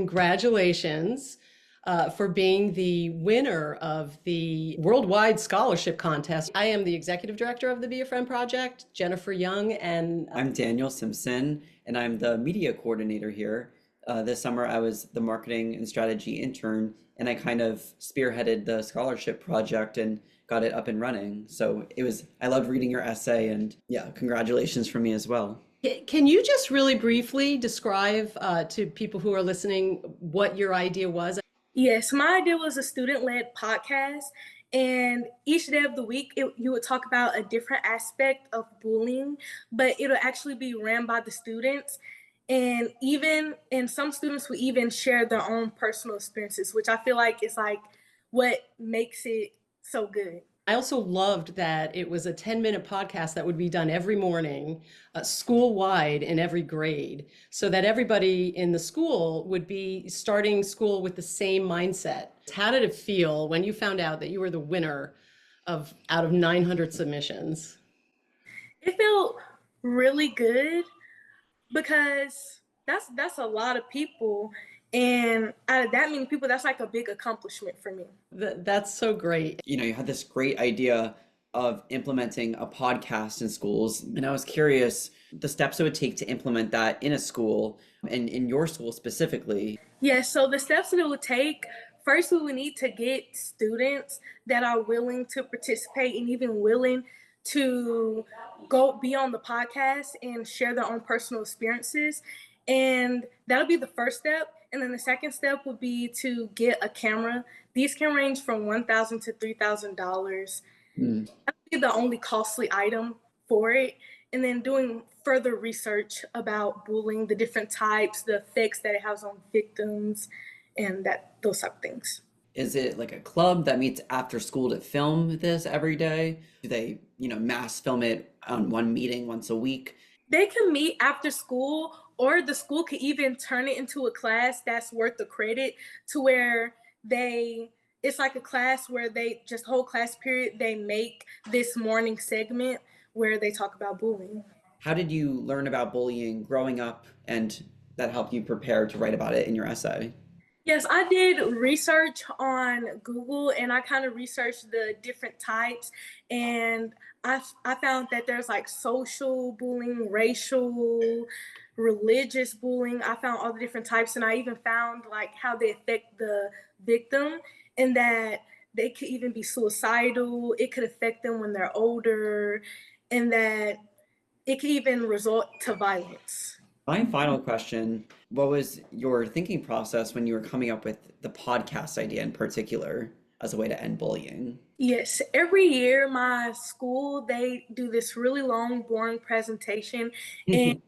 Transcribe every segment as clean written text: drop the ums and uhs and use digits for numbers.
congratulations for being the winner of the Worldwide Scholarship Contest. I am the executive director of the Be a Friend Project, Jennifer Young, and I'm Daniel Simpson, and I'm the media coordinator here. This summer, I was the marketing and strategy intern, and I kind of spearheaded the scholarship project and got it up and running. So I loved reading your essay, and yeah, congratulations from me as well. can you just really briefly describe to people who are listening what your idea was? Yes, my idea was a student-led podcast, and each day of the week, you would talk about a different aspect of bullying, but it'll actually be ran by the students. And some students would even share their own personal experiences, which I feel like is like what makes it so good. I also loved that it was a 10-minute podcast that would be done every morning, school-wide in every grade, so that everybody in the school would be starting school with the same mindset. How did it feel when you found out that you were the winner of out of 900 submissions? It felt really good because that's a lot of people, and out of that many people, that's like a big accomplishment for me. That's so great. You had this great idea of implementing a podcast in schools, and I was curious the steps it would take to implement that in a school and in your school specifically. Yeah, so the steps that it would take, first we would need to get students that are willing to participate and even willing to go be on the podcast and share their own personal experiences. And that'll be the first step. And then the second step would be to get a camera. These can range from $1,000 to $3,000. Mm. That'd be the only costly item for it. And then doing further research about bullying, the different types, the effects that it has on victims, and those type of things. Is it like a club that meets after school to film this every day? Do they, mass film it on one meeting once a week? They can meet after school, or the school could even turn it into a class that's worth the credit, to where it's like a class where they just whole class period, they make this morning segment where they talk about bullying. How did you learn about bullying growing up, and that helped you prepare to write about it in your essay? Yes, I did research on Google, and I kind of researched the different types, and I found that there's like social bullying, racial, religious bullying. I found all the different types, and I even found like how they affect the victim, and that they could even be suicidal. It could affect them when they're older, and that it could even result to violence. My final question, what was your thinking process when you were coming up with the podcast idea in particular as a way to end bullying? Yes, every year my school, they do this really long, boring presentation. And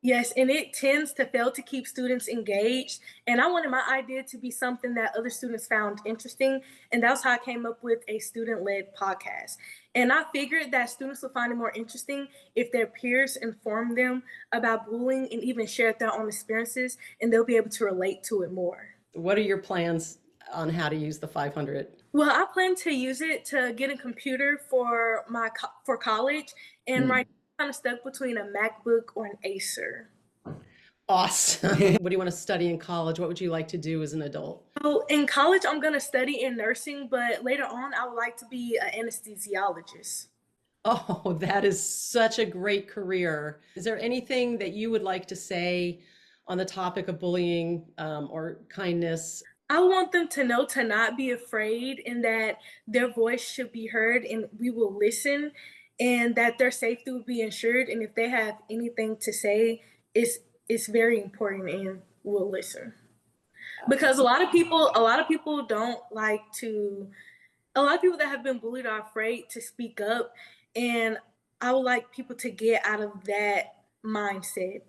yes, and it tends to fail to keep students engaged. And I wanted my idea to be something that other students found interesting. And that's how I came up with a student-led podcast. And I figured that students would find it more interesting if their peers inform them about bullying and even share their own experiences, and they'll be able to relate to it more. What are your plans on how to use the 500? Well, I plan to use it to get a computer for college, and right now I'm kind of stuck between a MacBook or an Acer. Awesome. What do you want to study in college? What would you like to do as an adult? So in college, I'm going to study in nursing, but later on, I would like to be an anesthesiologist. Oh, that is such a great career. Is there anything that you would like to say on the topic of bullying or kindness? I want them to know to not be afraid, and that their voice should be heard, and we will listen, and that their safety will be ensured. And if they have anything to say, it's very important, and we'll listen. Because a lot of people don't like to, a lot of people that have been bullied are afraid to speak up. And I would like people to get out of that mindset.